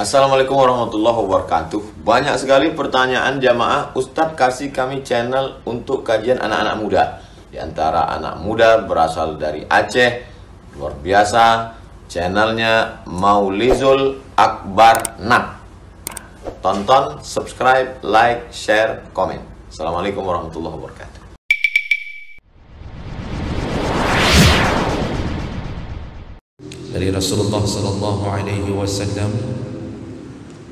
Assalamualaikum warahmatullahi wabarakatuh. Banyak sekali pertanyaan jamaah, Ustadz kasih kami channel untuk kajian anak-anak muda. Di antara anak muda berasal dari Aceh, luar biasa. Channelnya Maulizul Akbar Nab. Tonton, subscribe, like, share, komen. Assalamualaikum warahmatullahi wabarakatuh. Dari Rasulullah sallallahu alaihi wasallam,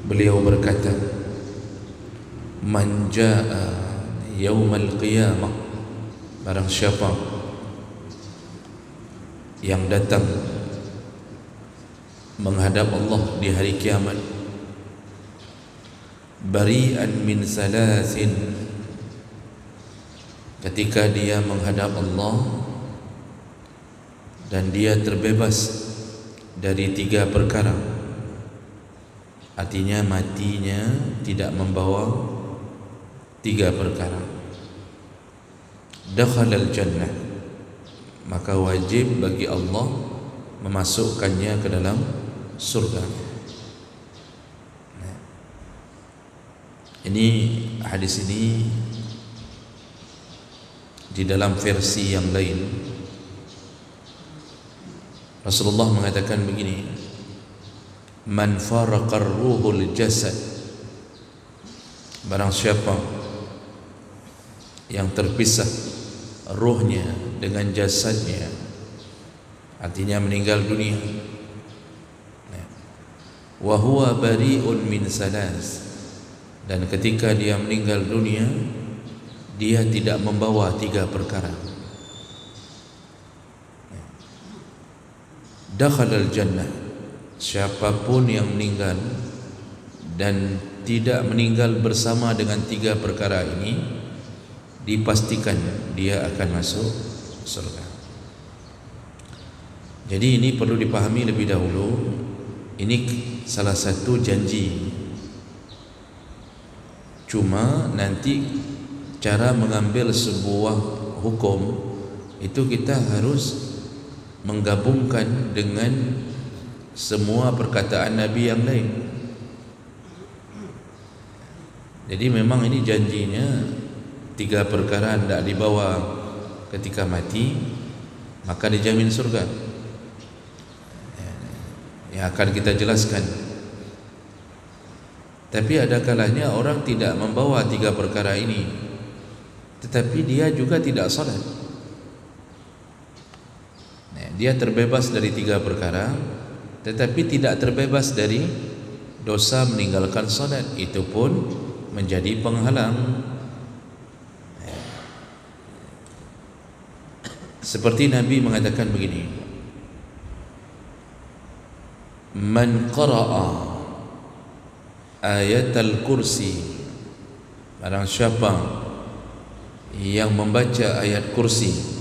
beliau berkata, "Man jaa yaumal qiyamah," barang siapa yang datang menghadap Allah di hari kiamat, bari'an min salasin, ketika dia menghadap Allah dan dia terbebas dari 3 perkara, artinya matinya tidak membawa 3 perkara, dakhalal jannah, maka wajib bagi Allah memasukkannya ke dalam surga. Ini hadis ini di dalam versi yang lain Rasulullah mengatakan begini, man faraqar ruhul jasad, barang siapa yang terpisah ruhnya dengan jasadnya, artinya meninggal dunia, wa huwa bari'un min salas, dan ketika dia meninggal dunia dia tidak membawa 3 perkara, dakhalal jannah, siapapun yang meninggal dan tidak meninggal bersama dengan 3 perkara ini, dipastikan dia akan masuk surga. Jadi ini perlu dipahami lebih dahulu. Ini salah satu janji, cuma nanti cara mengambil sebuah hukum itu kita harus menggabungkan dengan semua perkataan Nabi yang lain. Jadi memang ini janjinya 3 perkara tidak dibawa ketika mati, maka dijamin surga. Yang akan kita jelaskan. Tapi ada kalanya orang tidak membawa 3 perkara ini, tetapi dia juga tidak salat. Dia terbebas dari 3 perkara, tetapi tidak terbebas dari dosa meninggalkan salat. Itu pun menjadi penghalang. Seperti Nabi mengatakan begini, man qara'a ayatal kursi, barang siapa yang membaca ayat kursi,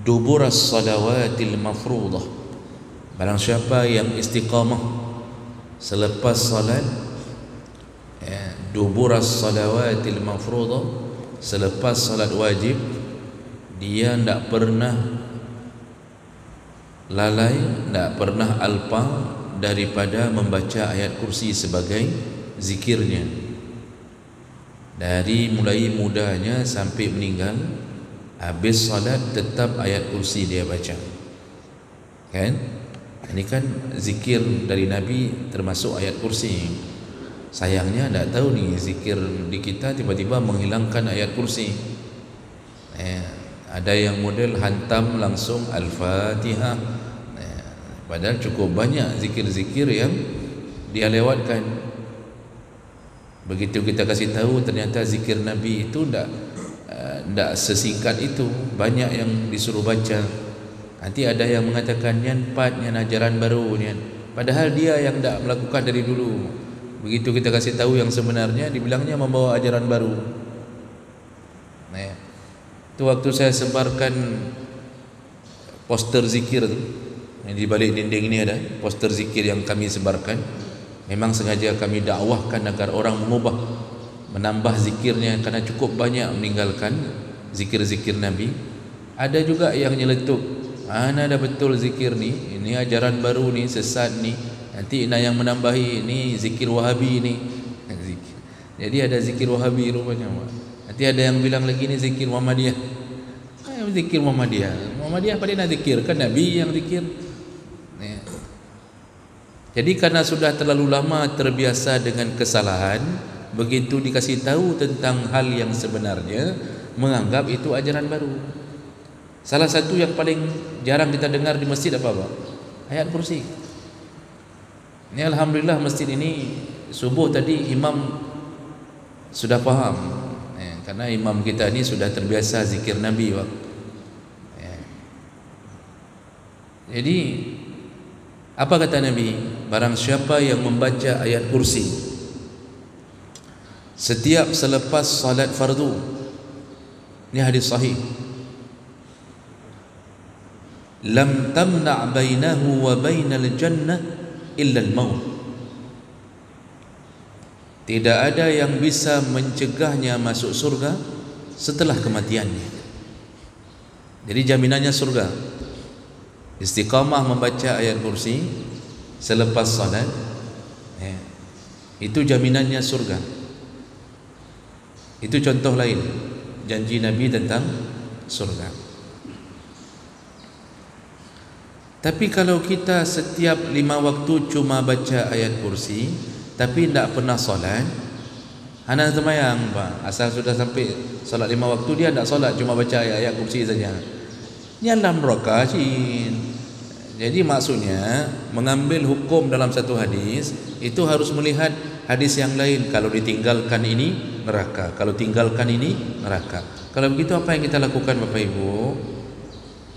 duburas salawatil mafruḍah, barang siapa yang istiqamah selepas salat, duburas salawatil mafruḍah, selepas salat wajib, dia tidak pernah lalai, tidak pernah alpa daripada membaca ayat kursi sebagai zikirnya, dari mulai mudanya sampai meninggal. Habis salat tetap ayat kursi dia baca, kan? Ini kan zikir dari Nabi termasuk ayat kursi. Sayangnya tidak tahu nih, zikir di kita tiba-tiba menghilangkan ayat kursi. Ada yang model hantam langsung Al-Fatihah, padahal cukup banyak zikir-zikir yang dia lewatkan. Begitu kita kasih tahu, ternyata zikir Nabi itu tidak sesingkat itu, banyak yang disuruh baca. Nanti ada yang mengatakan nyan ajaran baru nyan, padahal dia yang tidak melakukan dari dulu. Begitu kita kasih tahu yang sebenarnya, dibilangnya membawa ajaran baru. Itu waktu saya sebarkan poster zikir tu, yang di balik dinding ini ada poster zikir yang kami sebarkan. Memang sengaja kami dakwahkan agar orang mengubah, menambah zikirnya, karena cukup banyak meninggalkan zikir-zikir Nabi. Ada juga yang nyeletuk, mana ada betul zikir ni, ini ajaran baru ni, sesat ni, Nanti yang menambahi ni zikir Wahabi ni. Jadi ada zikir Wahabi rupanya. Nanti ada yang bilang lagi ni zikir Muhammadiyah. Zikir Muhammadiyah pada nak zikir kan Nabi yang zikir. Jadi karena sudah terlalu lama terbiasa dengan kesalahan, begitu dikasih tahu tentang hal yang sebenarnya, menganggap itu ajaran baru. Salah satu yang paling jarang kita dengar di masjid apa? Ayat kursi. Ini alhamdulillah masjid ini subuh tadi imam sudah faham, karena imam kita ini sudah terbiasa zikir Nabi. Jadi apa kata Nabi? Barang siapa yang membaca ayat kursi setiap selepas salat fardu, ini hadis sahih, lam tamna' bainahu wa bainal jannah illa al-maut. Tidak ada yang bisa mencegahnya masuk surga setelah kematiannya. Jadi jaminannya surga. Istiqamah membaca ayat kursi selepas salat, itu jaminannya surga. Itu contoh lain janji Nabi tentang surga. Tapi kalau kita setiap 5 waktu cuma baca ayat kursi tapi tidak pernah solat, anak semayang Pak, asal sudah sampai solat 5 waktu dia tidak solat, cuma baca ayat kursi saja, nyalam rakatin. Jadi maksudnya mengambil hukum dalam satu hadis itu harus melihat hadis yang lain. Kalau ditinggalkan ini neraka, kalau tinggalkan ini neraka. Kalau begitu apa yang kita lakukan Bapak Ibu?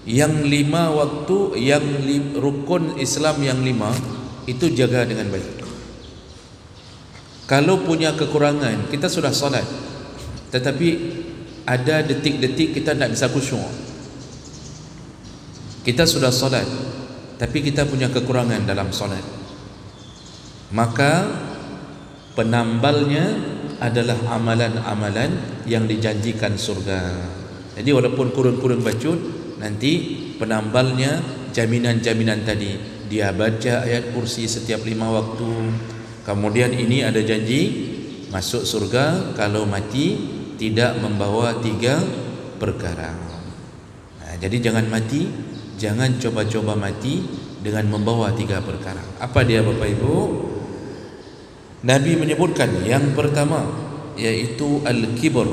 Yang 5 waktu, yang rukun Islam yang 5 itu jaga dengan baik. Kalau punya kekurangan, kita sudah solat tetapi ada detik-detik kita tidak bisa khusyuk. Kita sudah solat tapi kita punya kekurangan dalam solat, maka penambalnya adalah amalan-amalan yang dijanjikan surga. Jadi walaupun kurun-kurun bacut, nanti penambalnya jaminan-jaminan tadi. Dia baca ayat kursi setiap 5 waktu, kemudian ini ada janji masuk surga kalau mati tidak membawa 3 perkara. Jadi jangan mati, jangan coba-coba mati dengan membawa 3 perkara. Apa dia Bapak Ibu? Nabi menyebutkan yang pertama yaitu al-kibr,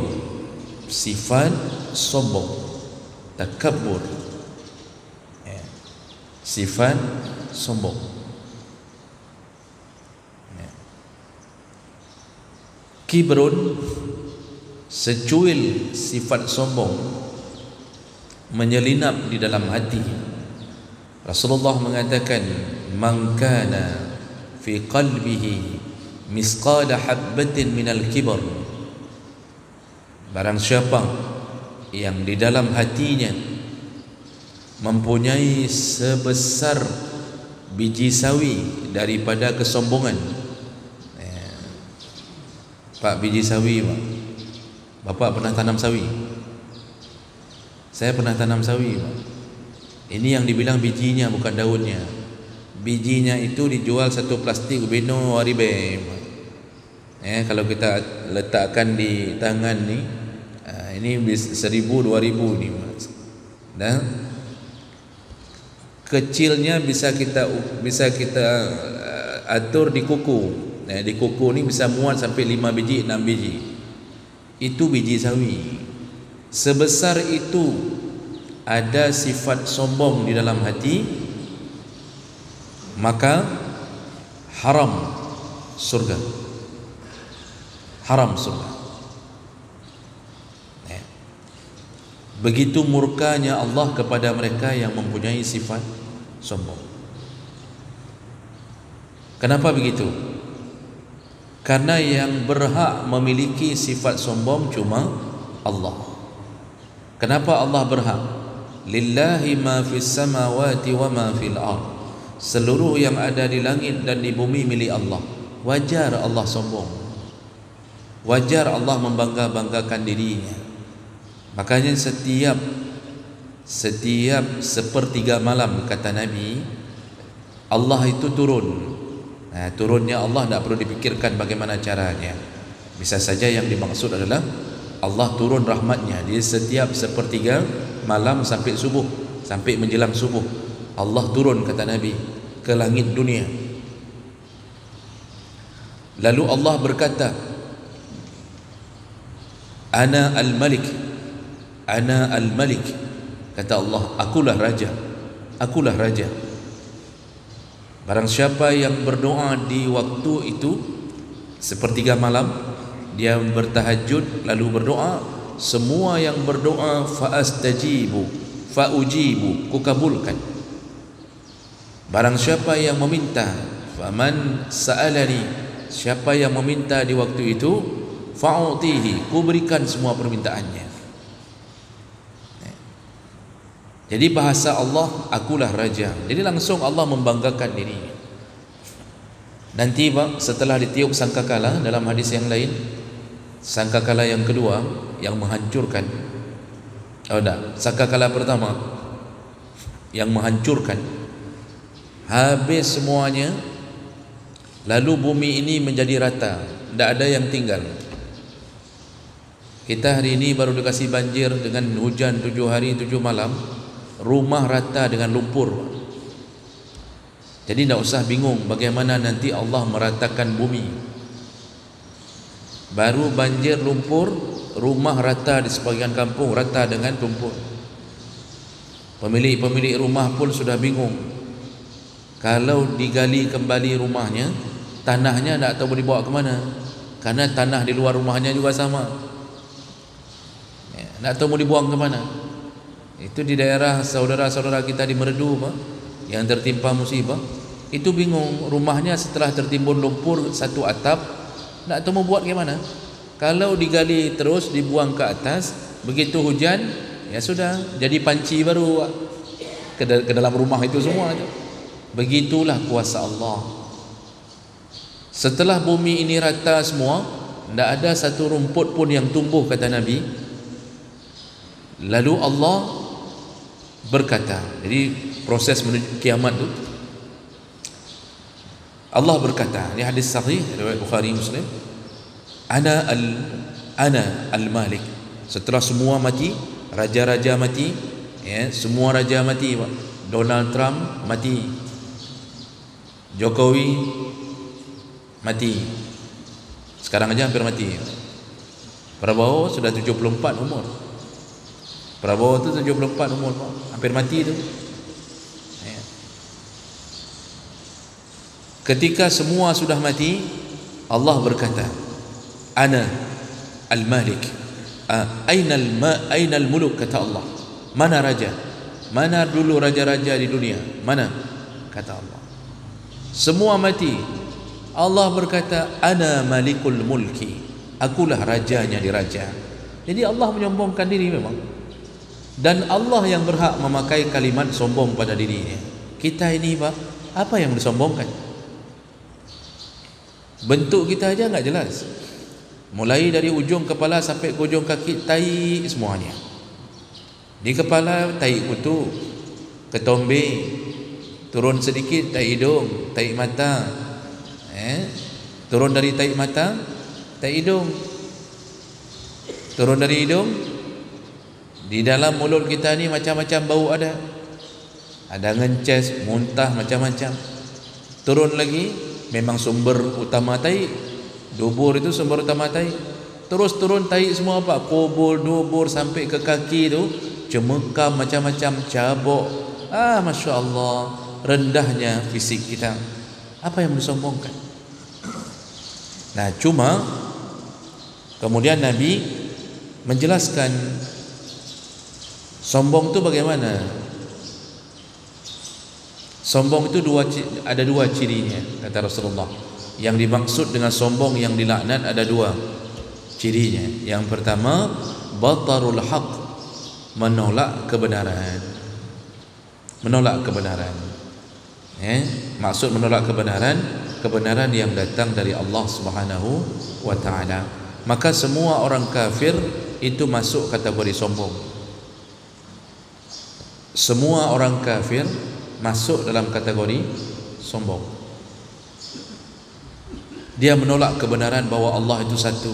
sifat sombong, takabbur, sifat sombong. Kibrun, secuil sifat sombong menyelinap di dalam hati. Rasulullah mengatakan, man kana fi qalbihi misqala habbatin minal kibr, barang siapa yang di dalam hatinya mempunyai sebesar biji sawi daripada kesombongan. Pak, biji sawi Pak, Bapak pernah tanam sawi? Saya pernah tanam sawi Pak. Ini yang dibilang bijinya bukan daunnya. Bijinya itu dijual satu plastik ubeno waribe. Kalau kita letakkan di tangan ni, ini 1,000 2,000 ni Mas. Dan kecilnya bisa kita atur di kuku. Di kuku ni bisa muat sampai 5 biji 6 biji. Itu biji sawi. Sebesar itu ada sifat sombong di dalam hati, maka haram surga. Haram surga. Begitu murkanya Allah kepada mereka yang mempunyai sifat sombong. Kenapa begitu? Karena yang berhak memiliki sifat sombong cuma Allah. Kenapa Allah berhak? Lillahi ma fis samawati wa ma fil ard. Seluruh yang ada di langit dan di bumi milik Allah. Wajar Allah sombong. Wajar Allah membangga-banggakan dirinya. Makanya setiap sepertiga malam kata Nabi, Allah itu turun Turunnya Allah tidak perlu dipikirkan bagaimana caranya. Bisa saja yang dimaksud adalah Allah turun rahmatnya di setiap sepertiga malam sampai subuh, sampai menjelang subuh. Allah turun, kata Nabi, ke langit dunia. Lalu Allah berkata, Ana al-Malik, Ana al-Malik. Kata Allah, akulah raja, akulah raja. Barang siapa yang berdoa di waktu itu sepertiga malam, dia bertahajud lalu berdoa, semua yang berdoa fa'astajibu fa'ujibu, kukabulkan. Barang siapa yang meminta, faman sa'alani, siapa yang meminta di waktu itu, fa'utihi, kuberikan semua permintaannya. Jadi bahasa Allah, akulah raja. Jadi langsung Allah membanggakan dirinya. Nanti setelah ditiup sangkakala, dalam hadis yang lain, sangkakala yang kedua yang menghancurkan. Sangkakala pertama yang menghancurkan, habis semuanya, lalu bumi ini menjadi rata, tidak ada yang tinggal. Kita hari ini baru dikasih banjir dengan hujan 7 hari 7 malam, rumah rata dengan lumpur. Jadi tidak usah bingung bagaimana nanti Allah meratakan bumi. Baru banjir lumpur, rumah rata di sebagian kampung, rata dengan lumpur. Pemilik rumah pun sudah bingung. Kalau digali kembali rumahnya, tanahnya tidak tahu dibawa ke mana, karena tanah di luar rumahnya juga sama, tidak tahu mau dibuang ke mana. Itu di daerah saudara-saudara kita di Merdu yang tertimpa musibah, itu bingung, rumahnya setelah tertimbun lumpur satu atap, tak tahu mau buat gimana. Kalau digali terus dibuang ke atas, begitu hujan ya sudah jadi panci baru ke dalam rumah itu semua itu. Begitulah kuasa Allah. Setelah bumi ini rata semua, tidak ada satu rumput pun yang tumbuh, kata Nabi. Lalu Allah berkata, jadi proses menuju kiamat itu, Allah berkata, ini hadis sahih riwayat Bukhari Muslim, Ana al-Malik. Setelah semua mati, raja-raja mati, semua raja mati, Donald Trump mati, Jokowi mati, sekarang aja hampir mati. Prabowo sudah 74 umur. Prabowo itu 74 umur, hampir mati itu. Ketika semua sudah mati, Allah berkata, Ana al-Malik, Aina al-muluk, kata Allah. Mana raja? Mana dulu raja-raja di dunia? Mana? Kata Allah. Semua mati. Allah berkata, Ana malikul mulki, akulah rajanya di raja. Jadi Allah menyombongkan diri memang. Dan Allah yang berhak memakai kalimat sombong pada dirinya. Kita ini apa yang disombongkan? Bentuk kita aja enggak jelas. Mulai dari ujung kepala sampai ke ujung kaki, tai semuanya. Di kepala tai kutu, ketombe, turun sedikit tai hidung, tai mata, turun dari tai mata, tai hidung, turun dari hidung. Di dalam mulut kita ni macam-macam bau ada ngences, muntah, macam-macam. Turun lagi, memang sumber utama tai, dubur itu sumber utama tai. Terus turun tai semua kubur, dubur sampai ke kaki tu, cemekam macam-macam, cabuk. Masya Allah, rendahnya fisik kita. Apa yang disombongkan? Nah, cuma kemudian Nabi menjelaskan sombong itu bagaimana. Sombong itu ada dua cirinya, kata Rasulullah. Yang dimaksud dengan sombong yang dilaknat ada dua cirinya. Yang pertama, batarul haq, menolak kebenaran. Menolak kebenaran. Maksud menolak kebenaran yang datang dari Allah Subhanahu wa taala. Maka semua orang kafir itu masuk kategori sombong. Semua orang kafir masuk dalam kategori sombong. Dia menolak kebenaran bahawa Allah itu satu,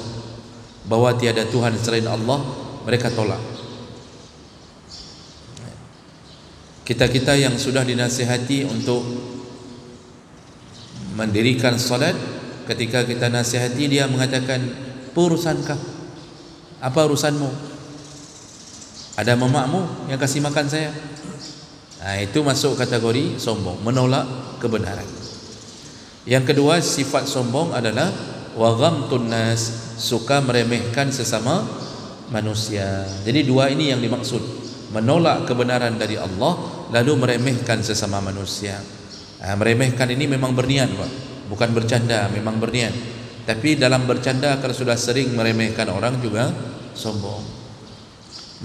bahawa tiada Tuhan selain Allah. Mereka tolak. Kita-kita yang sudah dinasihati untuk mendirikan salat, ketika kita nasihati, dia mengatakan, apa urusankah? Apa urusanmu? Ada mamakmu yang kasih makan saya? Itu masuk kategori sombong, menolak kebenaran. Yang kedua, sifat sombong adalah wa ghamtun nas, suka meremehkan sesama manusia. Jadi dua ini yang dimaksud, menolak kebenaran dari Allah lalu meremehkan sesama manusia. Meremehkan ini memang berniat, Pak, bukan bercanda, memang berniat. Tapi dalam bercanda kalau sudah sering meremehkan orang juga sombong.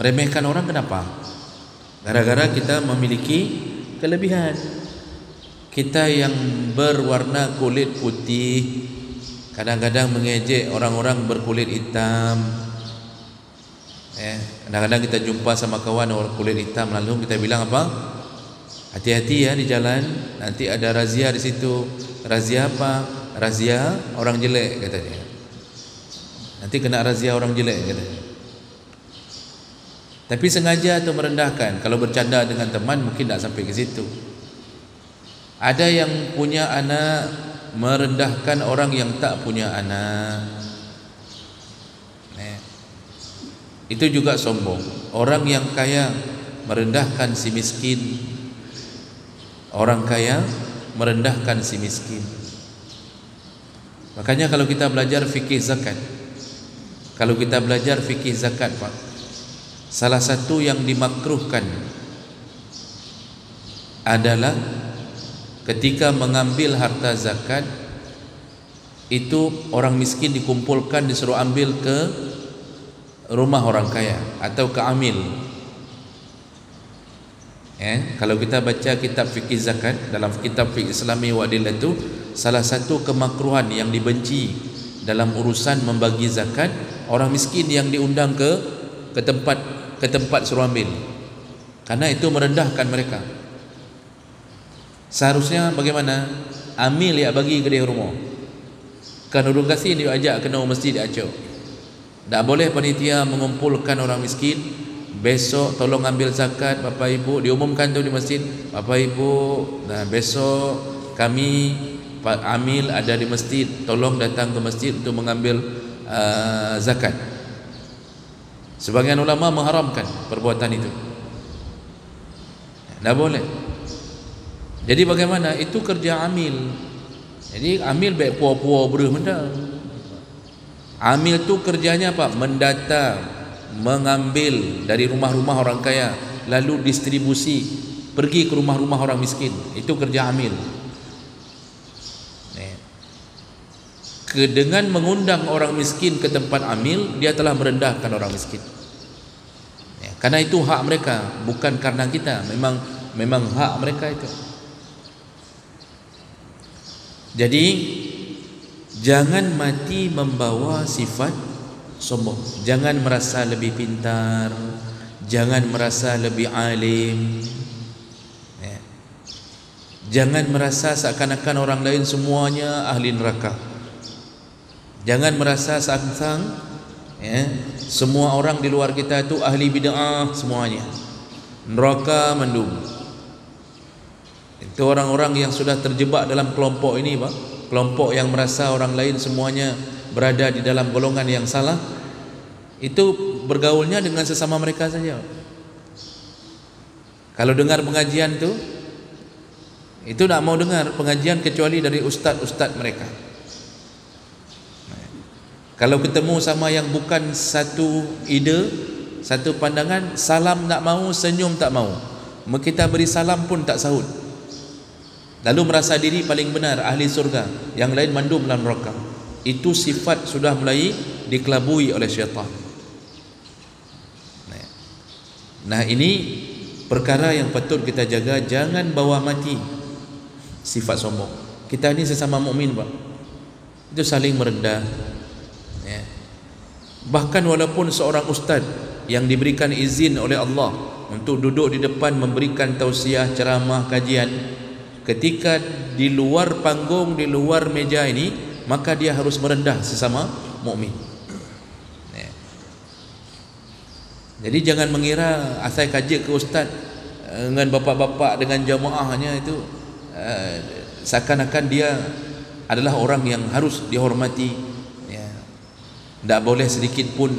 Meremehkan orang kenapa? Gara-gara kita memiliki kelebihan. Kita yang berwarna kulit putih kadang-kadang mengejek orang-orang berkulit hitam. Kadang-kadang kita jumpa sama kawan orang kulit hitam, lalu kita bilang apa? Hati-hati ya di jalan, nanti ada razia di situ. Razia apa? Razia orang jelek, katanya. Nanti kena razia orang jelek, katanya. Tapi sengaja atau merendahkan. Kalau bercanda dengan teman mungkin tak sampai ke situ. Ada yang punya anak merendahkan orang yang tak punya anak. Itu juga sombong. Orang yang kaya merendahkan si miskin. Orang kaya merendahkan si miskin. Makanya kalau kita belajar fikih zakat, kalau kita belajar fikih zakat, Pak, salah satu yang dimakruhkan adalah ketika mengambil harta zakat itu orang miskin dikumpulkan, disuruh ambil ke rumah orang kaya atau ke amil. Kalau kita baca kitab fikih zakat, dalam kitab fikih Islami wa Adillah itu, salah satu kemakruhan yang dibenci dalam urusan membagi zakat, orang miskin yang diundang ke tempat suruh ambil, karena itu merendahkan mereka. Seharusnya bagaimana? Amil ya bagi ke dia rumah, kan urung kasih dia ajak kena masjid dia acok. Tak boleh panitia mengumpulkan orang miskin, besok tolong ambil zakat Bapak Ibu, diumumkan tu di masjid, Bapak Ibu, nah besok kami Pak Amil ada di masjid, tolong datang ke masjid untuk mengambil zakat. Sebagian ulama mengharamkan perbuatan itu. Tak boleh. Jadi bagaimana? Itu kerja amil. Jadi amil baik puas-puas beruh mendak. Amil tu kerjanya apa? Mendata, mengambil dari rumah-rumah orang kaya, lalu distribusi, pergi ke rumah-rumah orang miskin. Itu kerja amil. Dengan mengundang orang miskin ke tempat amil, dia telah merendahkan orang miskin. Karena itu hak mereka, bukan karena kita. Memang hak mereka itu. Jadi jangan mati membawa sifat sombong. Jangan merasa lebih pintar, jangan merasa lebih alim, jangan merasa seakan-akan orang lain semuanya ahli neraka. Jangan merasa sang-sang semua orang di luar kita itu ahli bid'ah semuanya, neraka mendung. Itu orang-orang yang sudah terjebak dalam kelompok ini, Pak. Kelompok yang merasa orang lain semuanya berada di dalam golongan yang salah. Itu bergaulnya dengan sesama mereka saja. Kalau dengar pengajian tu, itu tak mau dengar pengajian kecuali dari ustaz-ustaz mereka. Kalau ketemu sama yang bukan satu ide, satu pandangan, salam tak mau, senyum tak mau, kita beri salam pun tak sahut, lalu merasa diri paling benar, ahli surga, yang lain mandum dalam neraka. Itu sifat sudah mulai dikelabui oleh syaitan. Nah, ini perkara yang patut kita jaga. Jangan bawa mati sifat sombong. Kita ini sesama mukmin, Pak, itu saling merendah. Bahkan walaupun seorang ustaz yang diberikan izin oleh Allah untuk duduk di depan memberikan tausiah, ceramah, kajian, ketika di luar panggung, di luar meja ini maka dia harus merendah sesama mukmin. Jadi jangan mengira asal kaji ke ustaz dengan bapa-bapa dengan jamaahnya itu seakan-akan dia adalah orang yang harus dihormati, ya. Tak boleh sedikit pun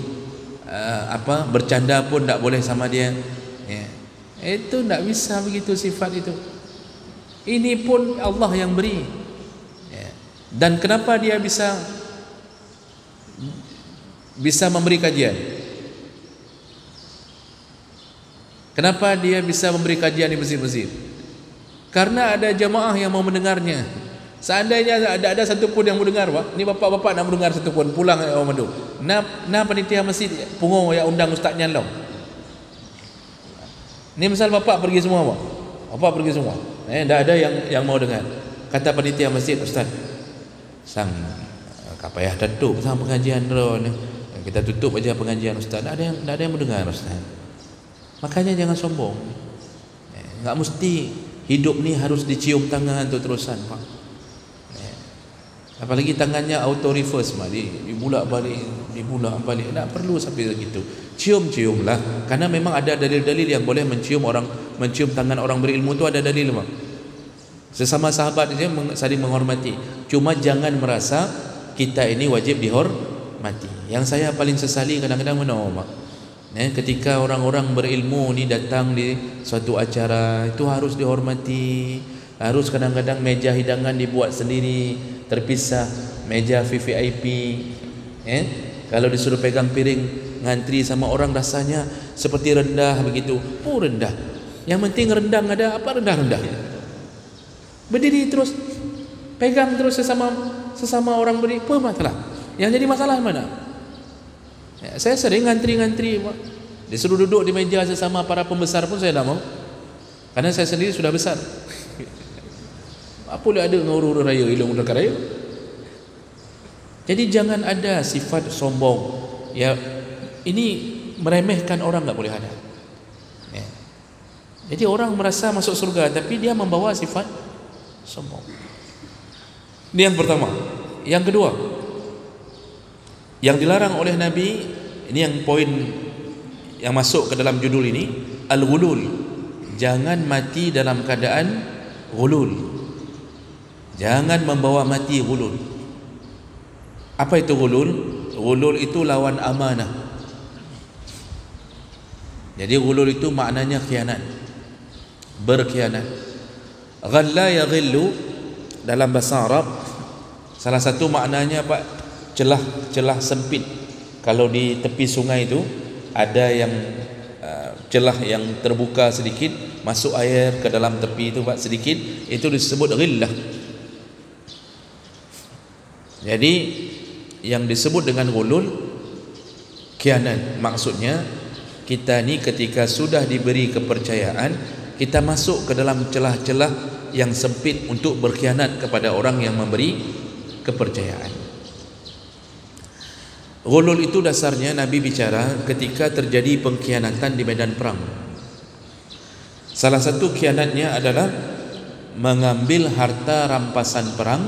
bercanda pun tak boleh sama dia, ya. Itu tak bisa begitu sifat itu. Ini pun Allah yang beri, ya. Dan kenapa dia bisa memberi kajian? Kenapa dia bisa memberi kajian di masjid-masjid? Karena ada jamaah yang mau mendengarnya. Seandainya ada satu pun yang mendengar, Pak, ni bapak-bapak nak mendengar satu pun, pulang ya orang Madu. Nah panitia masjid pungung ya undang ustaz nyalong. Ni misal bapak pergi semua, Pak. Bapak pergi semua. Tak ada yang mau dengar. Kata panitia masjid, ustaz, sang kapayah tutup sang pengajian drone. Kita tutup aja pengajian ustaz. Tak ada yang mendengar, ustaz. Makanya jangan sombong. Enggak mesti hidup ni harus dicium tangan tu terusan, Pak. Apalagi tangannya auto reverse, Pak. Dibulak balik. Tak perlu sampai begitu. Cium-ciumlah, karena memang ada dalil-dalil yang boleh mencium tangan orang berilmu tu, ada dalil, Pak. Sesama sahabat dia saling menghormati. Cuma jangan merasa kita ini wajib dihormati. Yang saya paling sesali kadang-kadang Pak, ketika orang-orang berilmu ni datang di suatu acara, itu harus dihormati. Harus kadang-kadang meja hidangan dibuat sendiri, terpisah, meja VVIP. Kalau disuruh pegang piring ngantri sama orang, rasanya seperti rendah begitu. Oh, rendah. Yang penting rendang ada, apa rendah-rendah? Berdiri terus, pegang terus sesama orang beri, apa masalah? Yang jadi masalah mana? Saya sering ngantri-ngantri, Pak. Disuruh duduk di meja sesama para pembesar pun saya tak mau, karena saya sendiri sudah besar. Apa boleh ada ngurur raya, ilmu dekat raya. Jadi jangan ada sifat sombong. Ya, ini meremehkan orang tak boleh ada. Ya. Jadi orang merasa masuk surga, tapi dia membawa sifat sombong. Ini yang pertama. Yang kedua, yang dilarang oleh Nabi, ini yang poin yang masuk ke dalam judul ini, al-ghulul. Jangan mati dalam keadaan ghulul. Jangan membawa mati ghulul. Apa itu ghulul? Ghulul itu lawan amanah. Jadi ghulul itu maknanya khianat, berkhianat. Ghalla yaghillu dalam bahasa Arab, salah satu maknanya, Pak, celah sempit. Kalau di tepi sungai itu ada yang celah yang terbuka sedikit, masuk air ke dalam tepi itu, Pak, sedikit, itu disebut ghillah. Jadi yang disebut dengan ghulul, khianat. Maksudnya kita ni ketika sudah diberi kepercayaan, kita masuk ke dalam celah-celah yang sempit untuk berkhianat kepada orang yang memberi kepercayaan. Ghulul itu dasarnya Nabi bicara ketika terjadi pengkhianatan di medan perang. Salah satu khianatnya adalah mengambil harta rampasan perang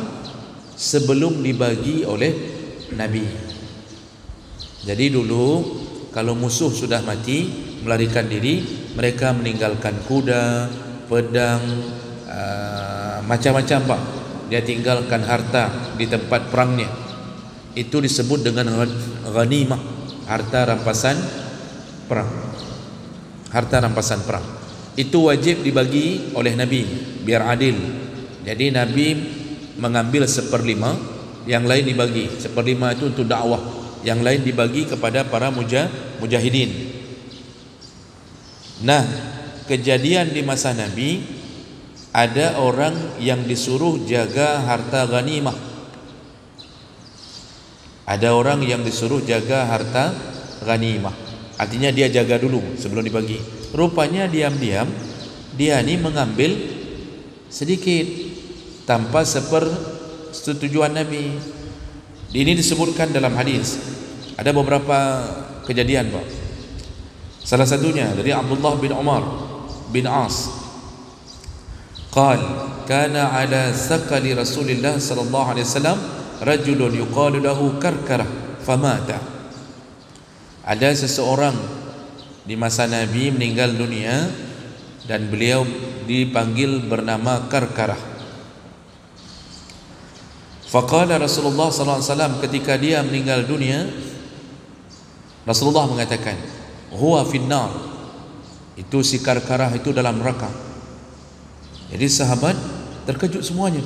sebelum dibagi oleh Nabi. Jadi dulu kalau musuh sudah mati, melarikan diri, mereka meninggalkan kuda, pedang, macam-macam, Pak. Dia tinggalkan harta di tempat perangnya. Itu disebut dengan ghanimah, harta rampasan perang. Harta rampasan perang itu wajib dibagi oleh Nabi biar adil. Jadi Nabi mengambil 1/5, yang lain dibagi. 1/5 itu untuk dakwah, yang lain dibagi kepada para mujahidin. Nah, kejadian di masa Nabi, ada orang yang disuruh jaga harta ghanimah. Ada orang yang disuruh jaga harta ghanimah. Artinya dia jaga dulu sebelum dibagi. Rupanya diam-diam dia ni mengambil sedikit tanpa sepersetujuan Nabi. Ini disebutkan dalam hadis. Ada beberapa kejadian, Pak. Salah satunya dari Abdullah bin Umar bin As. Qal kana ala saqali Rasulillah sallallahu alaihi wasallam rajulun yuqalu lahu Karkarah famata. Ada seseorang di masa Nabi meninggal dunia dan beliau dipanggil bernama Karkarah. Faqala Rasulullah sallallahu alaihi wasallam, ketika dia meninggal dunia, Rasulullah mengatakan, huwa finnar, itu si Karkarah itu dalam neraka. Jadi sahabat terkejut semuanya.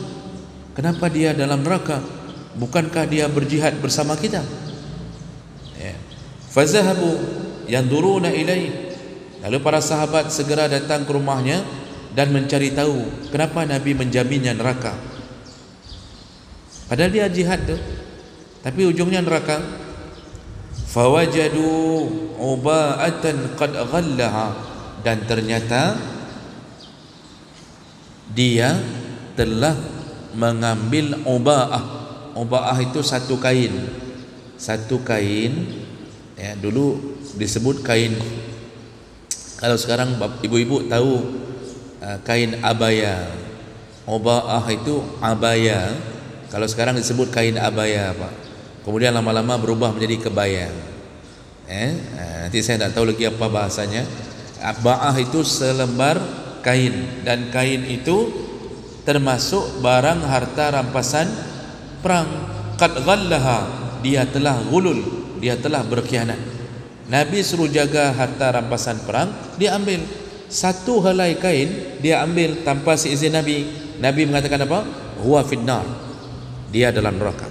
Kenapa dia dalam neraka? Bukankah dia berjihad bersama kita? Ya. Fazahabu yanduruna ilaih. Lalu para sahabat segera datang ke rumahnya dan mencari tahu kenapa Nabi menjaminnya neraka. Padahal dia jihad tu, tapi ujungnya neraka. Fawajadu uba'atan qad ghallaha, dan ternyata dia telah mengambil uba'ah. Uba'ah itu satu kain. Satu kain, ya, dulu disebut kain. Kalau sekarang ibu-ibu tahu kain abaya. Uba'ah itu abaya. Kalau sekarang disebut kain abaya, Pak. Kemudian lama-lama berubah menjadi kebaya. Nanti saya tidak tahu lagi apa bahasanya. Aba'ah itu selembar kain, dan kain itu termasuk barang harta rampasan perang. Qad ghallaha, dia telah gulul, dia telah berkhianat. Nabi suruh jaga harta rampasan perang, dia ambil satu helai kain, dia ambil tanpa seizin Nabi. Nabi mengatakan apa? Huwa finnar, dia dalam neraka.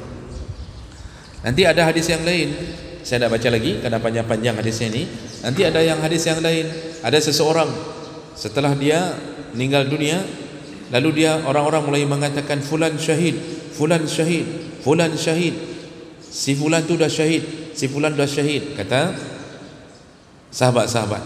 Nanti ada hadis yang lain, saya tidak baca lagi karena panjang-panjang hadisnya ini. Nanti ada yang hadis yang lain, ada seseorang setelah dia meninggal dunia, lalu dia, orang-orang mulai mengatakan fulan syahid, fulan syahid, fulan syahid. Si fulan tu dah syahid, si fulan dah syahid. Kata sahabat-sahabat.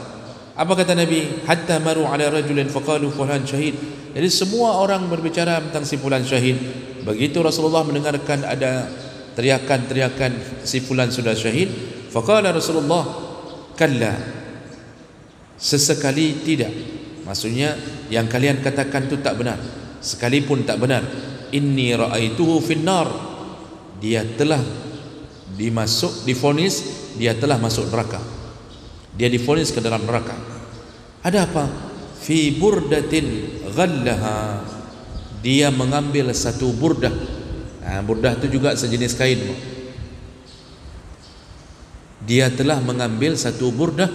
Apa kata Nabi? Hatta maru ala rajulin faqalu fulan syahid. Jadi semua orang berbicara tentang si fulan syahid. Begitu Rasulullah mendengarkan ada teriakan-teriakan si fulan sudah syahid, faqala Rasulullah, kalla, sesekali tidak. Maksudnya yang kalian katakan itu tak benar, sekalipun tak benar. Inni ra'aituhu finnar, dia telah difonis, dia telah masuk neraka, dia difonis ke dalam neraka. Ada apa? Fi burdatin ghallaha, dia mengambil satu burdah. Burdah itu juga sejenis kain. Dia telah mengambil satu burdah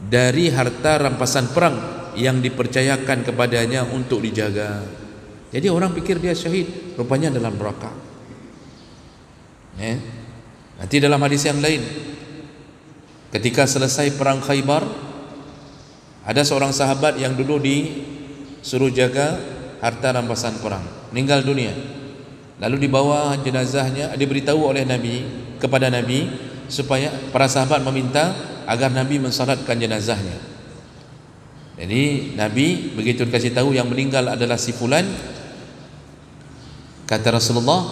dari harta rampasan perang yang dipercayakan kepadanya untuk dijaga. Jadi orang pikir dia syahid, rupanya dalam neraka. Nanti dalam hadis yang lain, ketika selesai perang Khaybar, ada seorang sahabat yang dulu disuruh jaga harta rampasan perang, meninggal dunia. Lalu dibawa jenazahnya, diberitahu oleh Nabi kepada Nabi supaya para sahabat meminta agar Nabi mensalatkan jenazahnya. Jadi Nabi begitu dikasih tahu yang meninggal adalah si fulan, kata Rasulullah,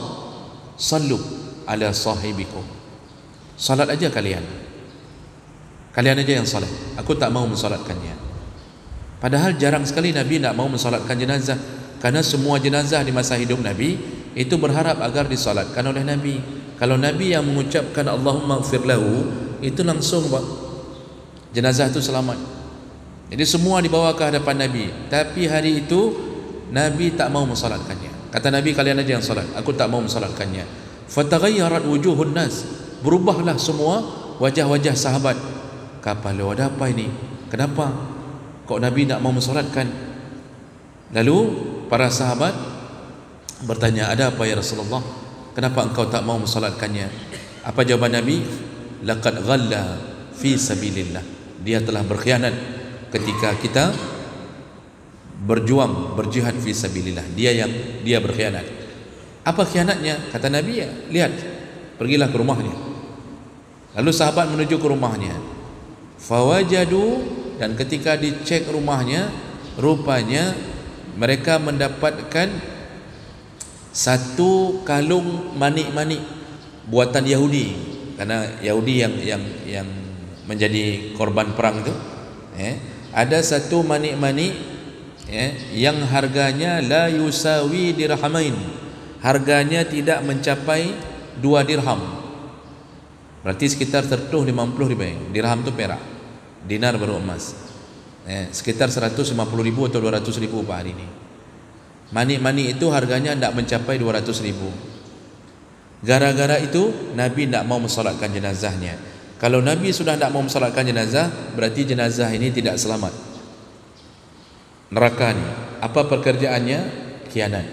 sallu ala sahibikum, salat aja kalian aja yang salat, aku tak mau mensalatkannya. Padahal jarang sekali Nabi nak mau mensalatkan jenazah, karena semua jenazah di masa hidup Nabi itu berharap agar disalatkan oleh Nabi. Kalau Nabi yang mengucapkan Allahumma ighfir lahu, itu langsung jenazah itu selamat. Jadi semua dibawa ke hadapan Nabi, tapi hari itu Nabi tak mau mensalatkannya. Kata Nabi, kalian aja yang salat, aku tak mau mensalatkannya. Fataghayyarat wujuhun nas, berubahlah semua wajah-wajah sahabat. Kapal, ada apa ini? Kenapa kok Nabi tak mau mensalatkan? Lalu para sahabat bertanya, ada apa ya Rasulullah? Kenapa engkau tak mau mensalatkannya? Apa jawaban Nabi? Laqad ghalla fi sabilillah, dia telah berkhianat ketika kita berjuang berjihad fi sabilillah. Dia berkhianat. Apa khianatnya? Kata Nabi, ya, lihat, pergilah ke rumahnya. Lalu sahabat menuju ke rumahnya. Fawajadu, dan ketika dicek rumahnya, rupanya mereka mendapatkan satu kalung manik-manik buatan Yahudi, karena Yahudi yang menjadi korban perang itu, ada satu manik-manik yang harganya la yusawi dirhamain, harganya tidak mencapai 2 dirham. Berarti sekitar 150 ribu. Dirham tu perak, dinar baru emas. Sekitar 150 ribu atau 200 ribu per hari ini. Mani itu harganya tidak mencapai 200 ribu. Gara-gara itu Nabi tidak mau mensolatkan jenazahnya. Kalau Nabi sudah tidak mau mensolatkan jenazah, berarti jenazah ini tidak selamat. Neraka ni. Apa pekerjaannya? Khianat.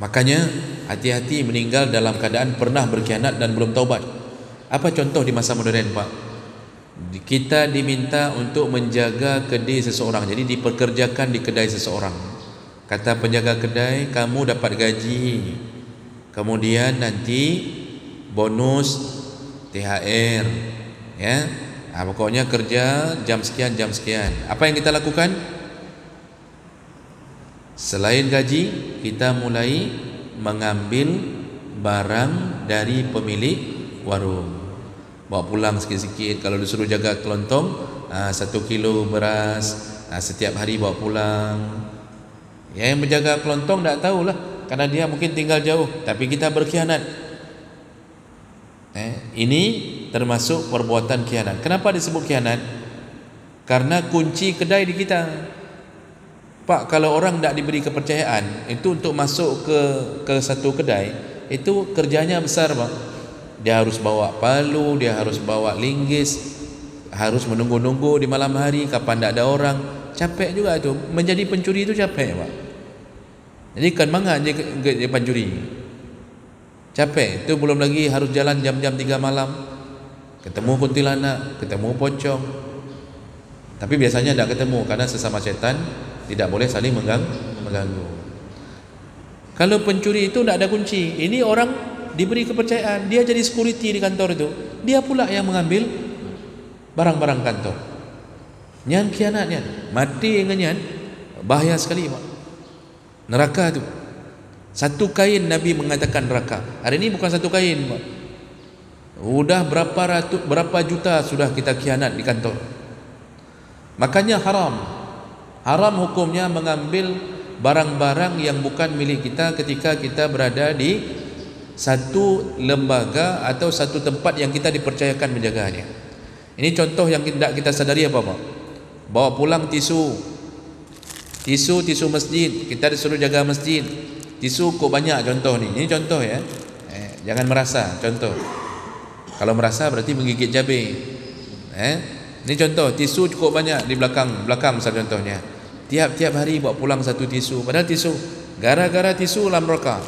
Makanya hati-hati meninggal dalam keadaan pernah berkhianat dan belum taubat. Apa contoh di masa moden, Pak? Kita diminta untuk menjaga kedai seseorang. Jadi dipekerjakan di kedai seseorang. Kata penjaga kedai, kamu dapat gaji, kemudian nanti bonus THR, ya. Pokoknya kerja jam sekian. Apa yang kita lakukan? Selain gaji, kita mulai mengambil barang dari pemilik warung, bawa pulang sikit-sikit. Kalau disuruh jaga kelontong, 1 kilo beras setiap hari bawa pulang. Yang menjaga kelontong tak tahulah, karena dia mungkin tinggal jauh, tapi kita berkhianat. Ini termasuk perbuatan khianat. Kenapa disebut khianat? Karena kunci kedai di kita. Pak, kalau orang tak diberi kepercayaan itu untuk masuk ke satu kedai, itu kerjanya besar, Pak. Dia harus bawa palu, dia harus bawa linggis, harus menunggu-nunggu di malam hari kapan tak ada orang. Capek juga itu. Menjadi pencuri itu capek, Pak. Jadi kan mangat je pencuri. Capek. Itu belum lagi harus jalan jam-jam 3 malam. Ketemu kuntilanak, ketemu pocong. Tapi biasanya tak ketemu karena sesama setan tidak boleh saling mengganggu. Kalau pencuri itu tidak ada kunci. Ini orang diberi kepercayaan, dia jadi security di kantor itu. Dia pula yang mengambil barang-barang kantor. Nyan khianatnya, mati dengan bahaya sekali, Pak. Neraka itu. Satu kain Nabi mengatakan neraka. Hari ini bukan satu kain, Pak. Sudah berapa juta sudah kita khianat di kantor. Makanya haram hukumnya mengambil barang-barang yang bukan milik kita ketika kita berada di satu lembaga atau satu tempat yang kita dipercayakan menjaganya. Ini contoh yang tidak kita sadari apa, Pak? Bawa pulang tisu masjid, kita disuruh jaga masjid. Tisu kok banyak contoh ni. Ini contoh ya. Jangan merasa contoh. Kalau merasa berarti menggigit cabai. Ini contoh, tisu cukup banyak di belakang misal contohnya. Tiap hari bawa pulang satu tisu. Padahal tisu, gara-gara tisu dalam neraka.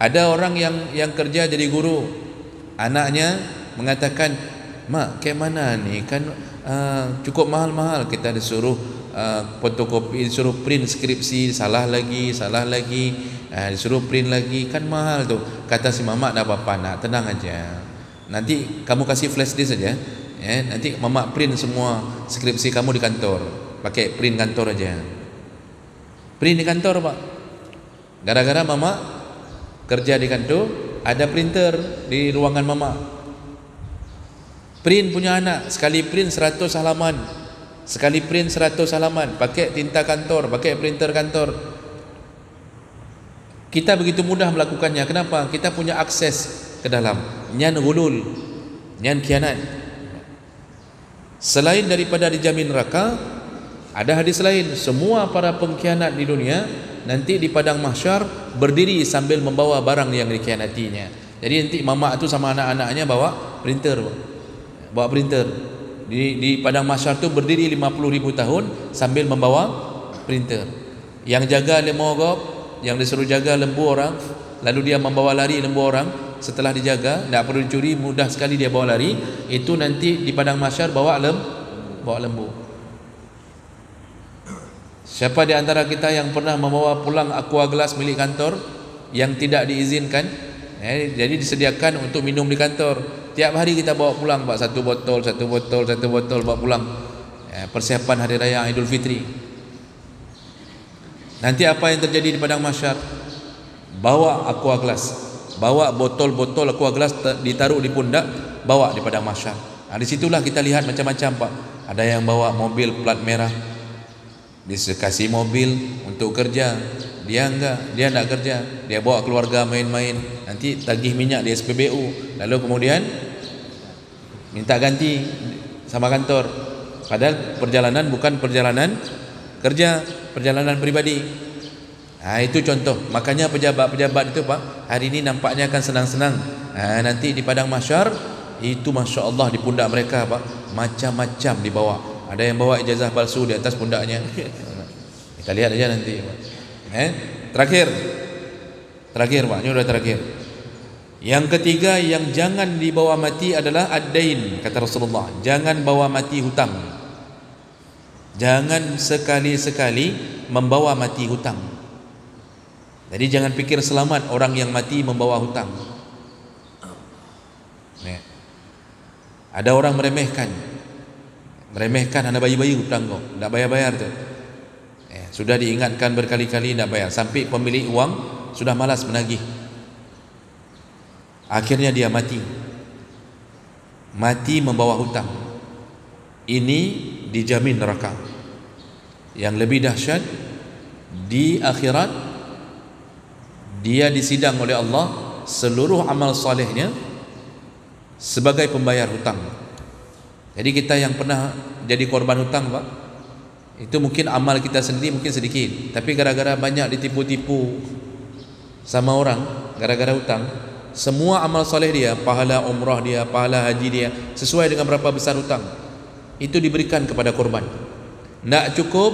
Ada orang yang kerja jadi guru, anaknya mengatakan, "Mak, kayak mana ni? Kan cukup mahal-mahal, kita disuruh fotokopi, disuruh print skripsi, salah lagi, disuruh print lagi, kan mahal tu." Kata si mamak, "Tak apa-apa, nak, tenang aja. Nanti kamu kasih flash disk saja. Nanti mamak print semua skripsi kamu di kantor. Pakai print kantor aja." Print di kantor, Pak. Gara-gara mamak kerja di kantor, ada printer di ruangan mamak. Print punya anak, sekali print 100 halaman. Pakai tinta kantor, pakai printer kantor. Kita begitu mudah melakukannya. Kenapa? Kita punya akses ke dalam. Nyan gulul, nyan khianat. Selain daripada dijamin neraka, ada hadis lain. Semua para pengkhianat di dunia nanti di padang mahsyar berdiri sambil membawa barang yang dikhianatinya. Jadi nanti mamak tu sama anak-anaknya bawa printer. Di padang mahsyar tu berdiri 50,000 tahun sambil membawa printer. Yang jaga lemogop, yang disuruh jaga lembu orang, lalu dia membawa lari lembu orang. Setelah dijaga, tidak perlu dicuri, mudah sekali dia bawa lari. Itu nanti di padang mahsyar bawa lembu. Siapa di antara kita yang pernah membawa pulang aqua gelas milik kantor yang tidak diizinkan? Jadi disediakan untuk minum di kantor. Tiap hari kita bawa pulang, Pak, satu botol bawa pulang. Persiapan hari raya Idul Fitri. Nanti apa yang terjadi di padang mahsyar? Bawa aqua gelas, bawa botol-botol aqua gelas ditaruh di pundak, bawa di padang mahsyar. Di situlah kita lihat macam-macam, Pak. Ada yang bawa mobil plat merah, dikasih mobil untuk kerja. Dia enggak, dia nak kerja, dia bawa keluarga main-main, nanti tagih minyak di SPBU, lalu kemudian minta ganti sama kantor, padahal perjalanan bukan perjalanan kerja, perjalanan pribadi. Itu contoh. Makanya pejabat-pejabat itu Pak, hari ini nampaknya akan senang-senang, nanti di padang mahsyar itu Masya Allah di pundak mereka Pak, macam-macam dibawa. Ada yang bawa ijazah palsu di atas pundaknya. Kita lihat aja nanti Pak. Terakhir Pak, ini udah terakhir. Yang ketiga yang jangan dibawa mati adalah ad-dain, kata Rasulullah. Jangan bawa mati hutang. Jangan sekali-sekali membawa mati hutang. Jadi jangan pikir selamat orang yang mati membawa hutang. Ada orang meremehkan anak bayi-bayi hutang kau, tak bayar-bayar tu. Sudah diingatkan berkali-kali tak bayar, sampai pemilik uang sudah malas menagih. Akhirnya dia mati membawa hutang. Ini dijamin neraka. Yang lebih dahsyat, di akhirat dia disidang oleh Allah seluruh amal salehnya sebagai pembayar hutang. Jadi kita yang pernah jadi korban hutang Pak, itu mungkin amal kita sendiri mungkin sedikit, tapi gara-gara banyak ditipu-tipu sama orang, gara-gara hutang, semua amal soleh dia, pahala umrah dia, pahala haji dia, sesuai dengan berapa besar hutang, itu diberikan kepada korban. Tak cukup,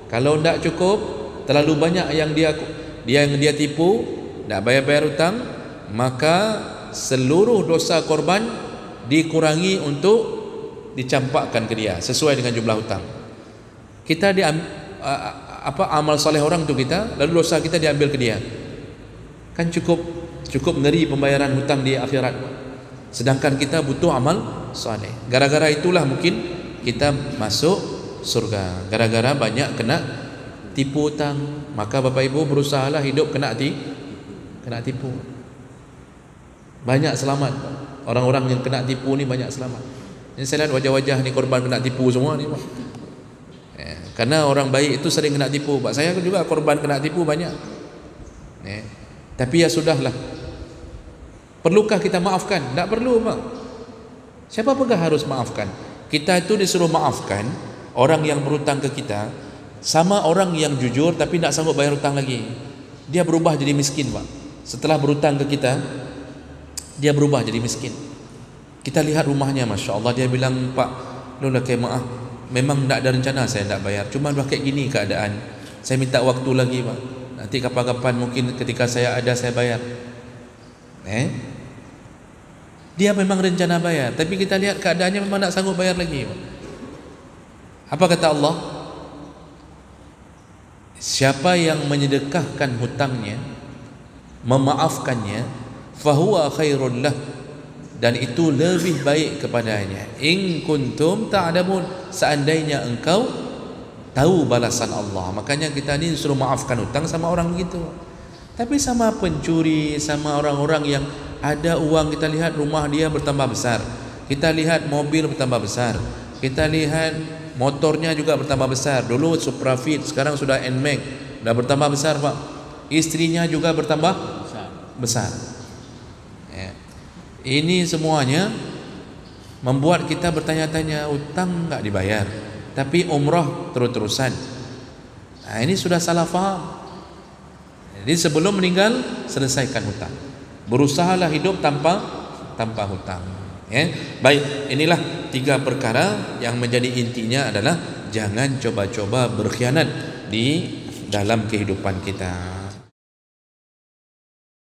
kalau tak cukup, terlalu banyak yang dia tipu, tak bayar-bayar hutang, maka seluruh dosa korban dikurangi untuk dicampakkan ke dia sesuai dengan jumlah hutang. Kita amal soleh orang tu kita, lalu dosa kita diambil ke dia. Kan cukup ngeri pembayaran hutang di akhirat. Sedangkan kita butuh amal soleh. Gara-gara itulah mungkin kita masuk surga. Gara-gara banyak kena tipu hutang. Maka Bapak Ibu berusahalah hidup kena tipu. Banyak selamat. Orang-orang yang kena tipu ni banyak selamat. Ini saya lihat wajah-wajah ni korban kena tipu semua ni Pak. Karena orang baik itu sering kena tipu Pak. Saya juga korban kena tipu banyak. Tapi ya sudahlah. Perlukah kita maafkan? Tak perlu Pak. Siapa pegah harus maafkan? Kita itu disuruh maafkan orang yang berhutang ke kita, sama orang yang jujur tapi tak sanggup bayar hutang lagi. Dia berubah jadi miskin Pak. Setelah berhutang ke kita, dia berubah jadi miskin. Kita lihat rumahnya, Masya Allah, dia bilang, Pak, lu dah kayak maaf, memang tak ada rencana saya tak bayar, cuma dah kayak gini keadaan, saya minta waktu lagi Pak, nanti kapan-kapan mungkin ketika saya ada saya bayar. Dia memang rencana bayar, tapi kita lihat keadaannya memang tak sanggup bayar lagi Pak. Apa kata Allah? Siapa yang menyedekahkan hutangnya, memaafkannya, fahuwa khairul lah, dan itu lebih baik kepadanya. In kuntum ta'lamun, seandainya engkau tahu balasan Allah. Makanya kita ni suruh maafkan hutang sama orang begitu. Tapi sama pencuri, sama orang-orang yang ada uang, kita lihat rumah dia bertambah besar, kita lihat mobil bertambah besar, kita lihat motornya juga bertambah besar. Dulu Supra Fit, sekarang sudah NMAX, dah bertambah besar Pak. Istrinya juga bertambah besar. Ini semuanya membuat kita bertanya-tanya, hutang enggak dibayar, tapi umrah terus-terusan. Ini sudah salah faham. Jadi sebelum meninggal, selesaikan hutang. Berusahalah hidup tanpa hutang. Baik, inilah 3 perkara yang menjadi intinya adalah jangan coba-coba berkhianat di dalam kehidupan kita.